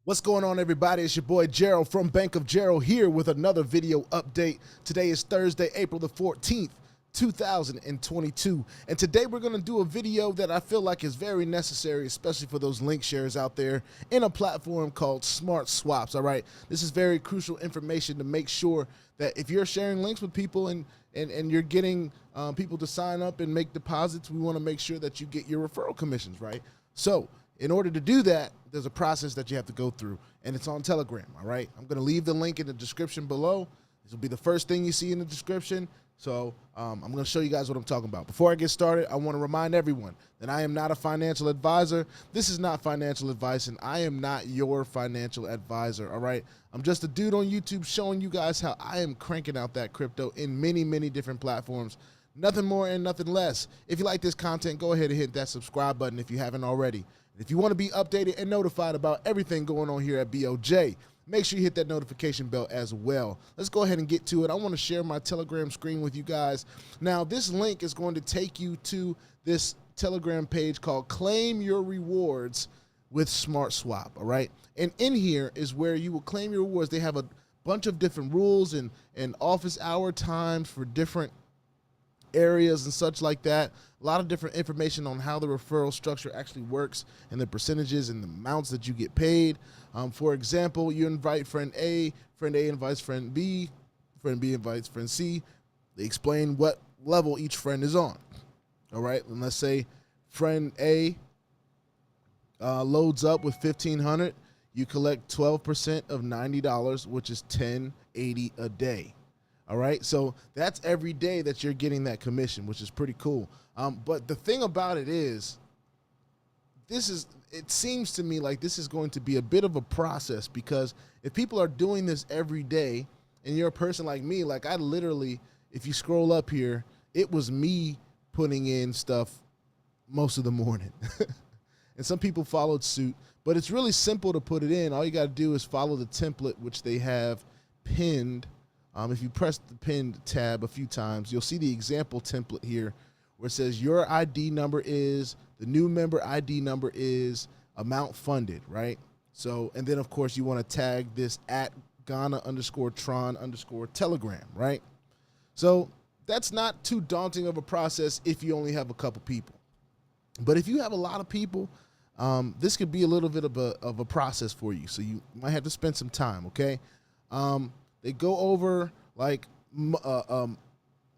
What's going on, everybody? It's your boy Gerald from Bank of Gerald here with another video update. Today is Thursday, April the 14th, 2022. And today we're going to do a video that I feel like is very necessary, especially for those link shares out there in a platform called SMARTSWAPS, all right? This is very crucial information to make sure that if you're sharing links with people and you're getting people to sign up and make deposits, we want to make sure that you get your referral commissions, right? So in order to do that, there's a process that you have to go through, and it's on Telegram, all right? I'm going to leave the link in the description below. This will be the first thing you see in the description, so I'm going to show you guys what I'm talking about. Before I get started, I want to remind everyone that I am not a financial advisor. This is not financial advice, and I am not your financial advisor, all right? I'm just a dude on YouTube showing you guys how I am cranking out that crypto in many, many different platforms. Nothing more and nothing less. If you like this content, go ahead and hit that subscribe button if you haven't already. If you want to be updated and notified about everything going on here at BOJ, make sure you hit that notification bell as well. Let's go ahead and get to it. I want to share my Telegram screen with you guys. Now, this link is going to take you to this Telegram page called Claim Your Rewards with SmartSwap, all right? And in here is where you will claim your rewards. They have a bunch of different rules and office hour times for different areas and such like that. A lot of different information on how the referral structure actually works and the percentages and the amounts that you get paid. For example, you invite friend A invites friend B invites friend C. They explain what level each friend is on. All right, and let's say friend A loads up with $1,500. You collect 12% of $90, which is $10.80 a day. All right, so that's every day that you're getting that commission, which is pretty cool. But the thing about it is, it seems to me like this is going to be a bit of a process, because if people are doing this every day and you're a person like me, like I literally, if you scroll up here, it was me putting in stuff most of the morning. And some people followed suit, but it's really simple to put it in. All you got to do is follow the template, which they have pinned. If you press the pinned tab a few times, you'll see the example template here where it says your ID number is, the new member ID number is, amount funded, right? So, and then of course you want to tag this at Ghana_Tron_Telegram, right? So that's not too daunting of a process if you only have a couple people. But if you have a lot of people, this could be a little bit of a process for you. So you might have to spend some time, okay? They go over like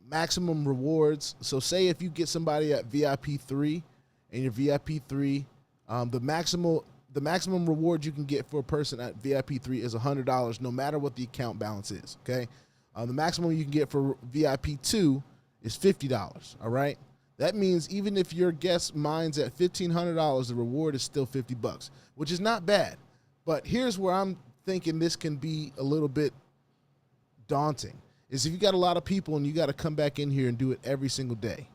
maximum rewards. So say if you get somebody at VIP 3 and your VIP 3, the maximum reward you can get for a person at VIP 3 is $100, no matter what the account balance is, okay? The maximum you can get for VIP 2 is $50, all right? That means even if your guest mines at $1,500, the reward is still $50, which is not bad. But here's where I'm thinking this can be a little bit daunting, is if you got a lot of people and you got to come back in here and do it every single day.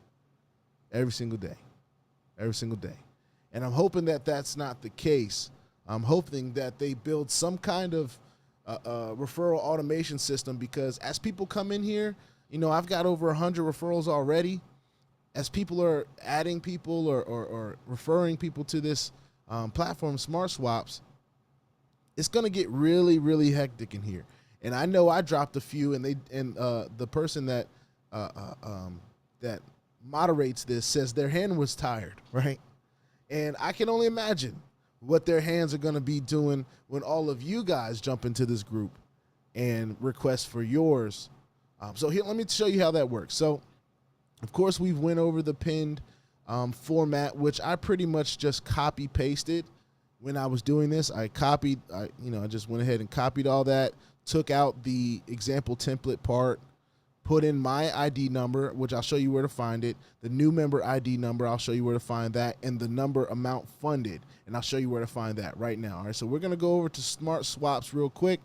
And I'm hoping that that's not the case. I'm hoping that they build some kind of referral automation system, because as people come in here, you know, I've got over 100 referrals already. As people are adding people or referring people to this platform, SmartSwaps, it's going to get really, really hectic in here. And I know I dropped a few, and the person that that moderates this says their hand was tired, right? And I can only imagine what their hands are going to be doing when all of you guys jump into this group and request for yours. So here, let me show you how that works. So, of course, we've went over the pinned format, which I pretty much just copy pasted when I was doing this. I just went ahead and copied all that. Took out the example template part, put in my ID number, which I'll show you where to find it, the new member ID number, I'll show you where to find that, and the number amount funded, and I'll show you where to find that right now. All right, so we're going to go over to SmartSwaps real quick.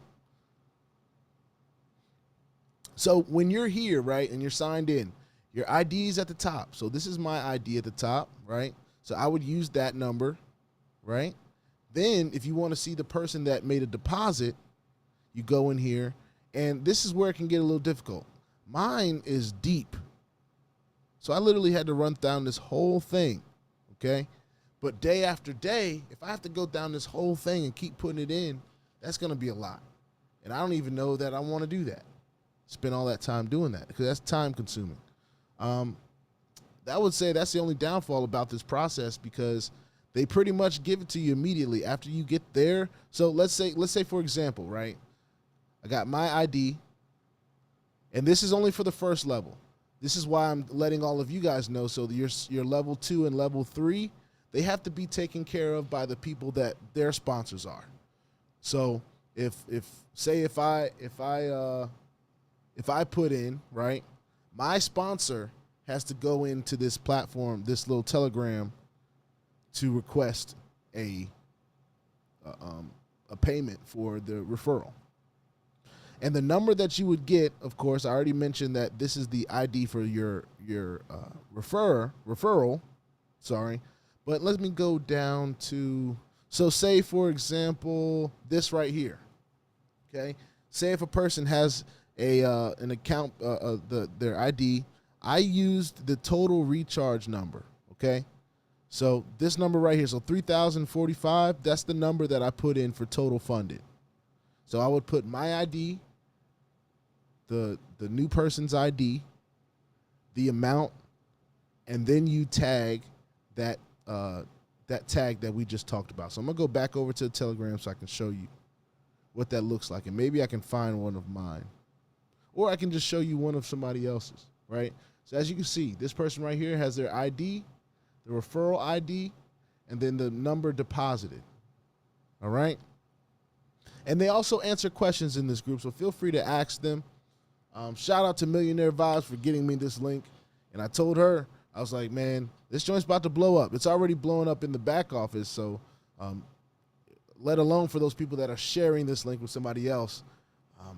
So when you're here, right, and you're signed in, your ID is at the top. So this is my ID at the top, right? So I would use that number, right? Then if you want to see the person that made a deposit, you go in here, and this is where it can get a little difficult. Mine is deep. So I literally had to run down this whole thing, okay? But day after day, if I have to go down this whole thing and keep putting it in, that's going to be a lot. And I don't even know that I want to do that. Spend all that time doing that because that's time consuming. I would say that's the only downfall about this process because they pretty much give it to you immediately after you get there. So let's say for example, right? I got my ID, and this is only for the first level. This is why I'm letting all of you guys know. So your level 2 and level 3, they have to be taken care of by the people that their sponsors are. So if I put in, right, my sponsor has to go into this platform, this little Telegram, to request a payment for the referral. And the number that you would get, of course, I already mentioned that this is the ID for your referral. Sorry, but let me go down to, so say for example this right here. Okay, say if a person has an account, their ID. I used the total recharge number, okay? So this number right here, so 3,045, that's the number that I put in for total funded. So I would put my ID, the new person's ID, the amount, and then you tag that tag that we just talked about. So I'm gonna go back over to the Telegram so I can show you what that looks like, and maybe I can find one of mine, or I can just show you one of somebody else's, right? So as you can see, this person right here has their ID, the referral ID, and then the number deposited. All right? And they also answer questions in this group, so feel free to ask them. Shout out to Millionaire Vibes for getting me this link. And I told her, I was like, man, this joint's about to blow up. It's already blowing up in the back office, so let alone for those people that are sharing this link with somebody else.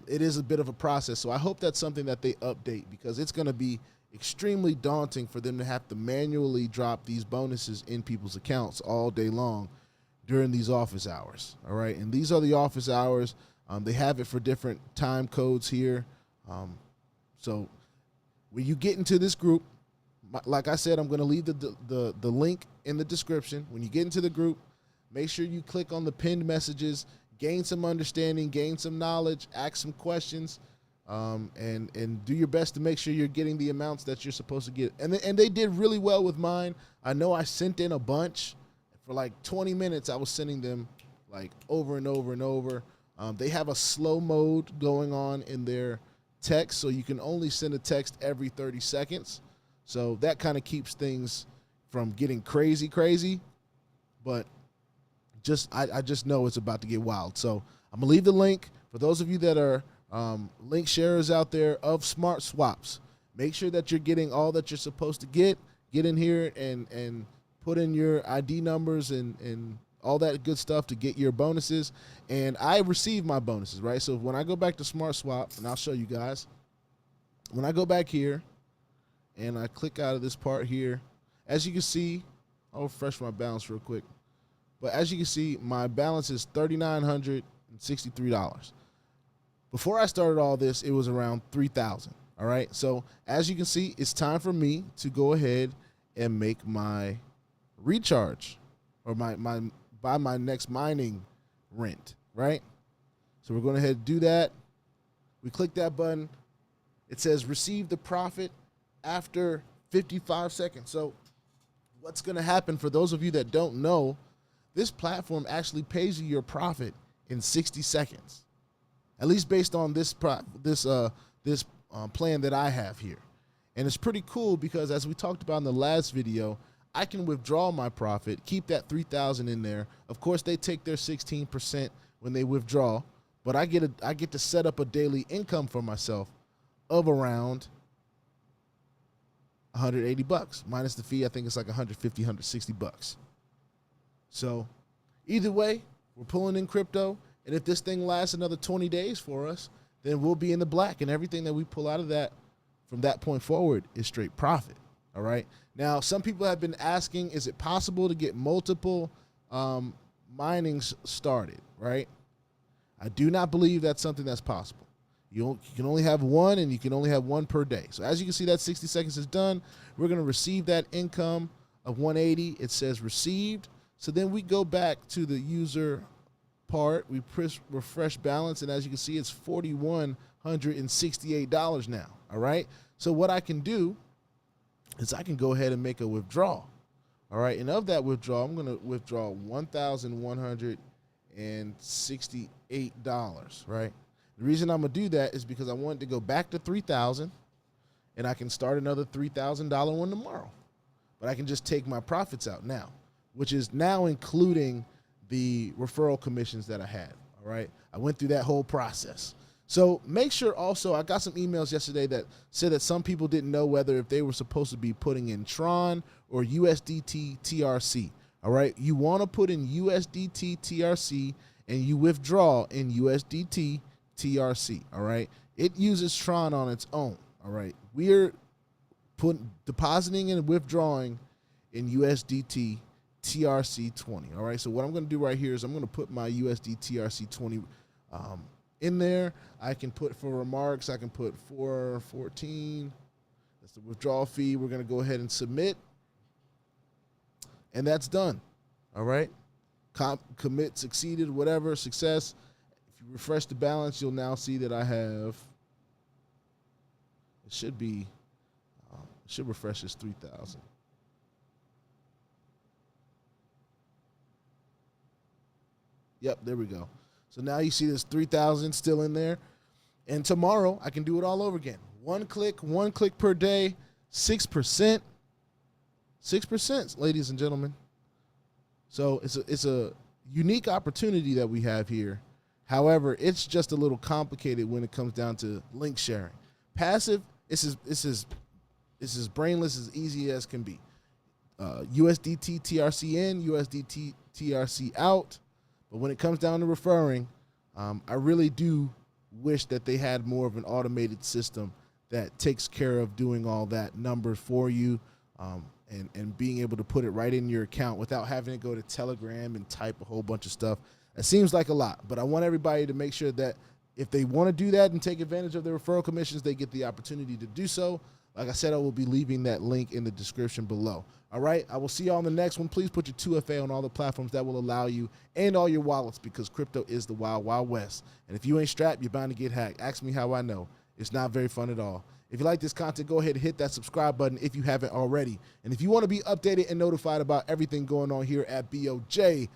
It is a bit of a process, so I hope that's something that they update because it's going to be extremely daunting for them to have to manually drop these bonuses in people's accounts all day long during these office hours, all right? And these are the office hours. They have it for different time codes here. So when you get into this group, like I said, I'm going to leave the link in the description. When you get into the group, make sure you click on the pinned messages, gain some understanding, gain some knowledge, ask some questions, and do your best to make sure you're getting the amounts that you're supposed to get. And they did really well with mine. I know I sent in a bunch. For like 20 minutes, I was sending them like over and over and over. They have a slow mode going on in their text, so you can only send a text every 30 seconds. So that kind of keeps things from getting crazy. But I just know it's about to get wild. So I'm going to leave the link. For those of you that are link sharers out there of SmartSWAPS, make sure that you're getting all that you're supposed to get. Get in here and put in your ID numbers and all that good stuff to get your bonuses. And I receive my bonuses, right? So when I go back to SmartSwap, and I'll show you guys, when I go back here and I click out of this part here, as you can see, I'll refresh my balance real quick. But as you can see, my balance is $3,963. Before I started all this, it was around $3,000. All right. So as you can see, it's time for me to go ahead and make my recharge or buy my next mining rent. Right. So we're going ahead and do that. We click that button. It says receive the profit after 55 seconds. So what's going to happen for those of you that don't know, this platform actually pays you your profit in 60 seconds, at least based on this plan that I have here. And it's pretty cool because as we talked about in the last video, I can withdraw my profit, keep that 3,000 in there. Of course, they take their 16% when they withdraw, but I get to set up a daily income for myself of around $180 minus the fee. I think it's like 150, 160 bucks. So either way, we're pulling in crypto. And if this thing lasts another 20 days for us, then we'll be in the black. And everything that we pull out of that from that point forward is straight profit. All right. Now, some people have been asking, is it possible to get multiple minings started? Right. I do not believe that's something that's possible. You can only have one, and you can only have one per day. So as you can see, that 60 seconds is done. We're going to receive that income of 180. It says received. So then we go back to the user part. We press refresh balance, and as you can see, it's $4,168 now. All right. So what I can do is I can go ahead and make a withdrawal. All right. And of that withdrawal, I'm going to withdraw $1,168. Right. The reason I'm going to do that is because I want it to go back to $3,000, and I can start another $3,000 one tomorrow. But I can just take my profits out now, which is now including the referral commissions that I had. All right. I went through that whole process. So make sure also, I got some emails yesterday that said that some people didn't know whether if they were supposed to be putting in Tron or USDT TRC. All right. You want to put in USDT TRC and you withdraw in USDT TRC. All right. It uses Tron on its own. All right. We're depositing and withdrawing in USDT TRC20. All right. So what I'm going to do right here is I'm going to put my USD TRC20 in there. I can put for remarks, I can put 414. That's the withdrawal fee. We're going to go ahead and submit. And that's done. All right. Commit succeeded, whatever, success. If you refresh the balance, you'll now see that I have, it should be, it should refresh as 3,000. Yep, there we go. So now you see there's 3,000 still in there. And tomorrow I can do it all over again. One click per day, 6%. 6%, ladies and gentlemen. So it's a unique opportunity that we have here. However, it's just a little complicated when it comes down to link sharing. Passive, it's as brainless, as easy as can be. USDT TRC in, USDT TRC out. But when it comes down to referring, I really do wish that they had more of an automated system that takes care of doing all that numbers for you, and being able to put it right in your account without having to go to Telegram and type a whole bunch of stuff. It seems like a lot, but I want everybody to make sure that if they want to do that and take advantage of the referral commissions, they get the opportunity to do so. Like I said, I will be leaving that link in the description below. All right, I will see you on the next one. Please put your 2FA on all the platforms that will allow you and all your wallets, because crypto is the wild, wild west. And if you ain't strapped, you're bound to get hacked. Ask me how I know. It's not very fun at all. If you like this content, go ahead and hit that subscribe button if you haven't already. And if you want to be updated and notified about everything going on here at BOJ,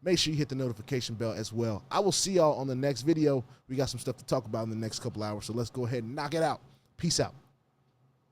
make sure you hit the notification bell as well. I will see y'all on the next video. We got some stuff to talk about in the next couple hours, so let's go ahead and knock it out. Peace out.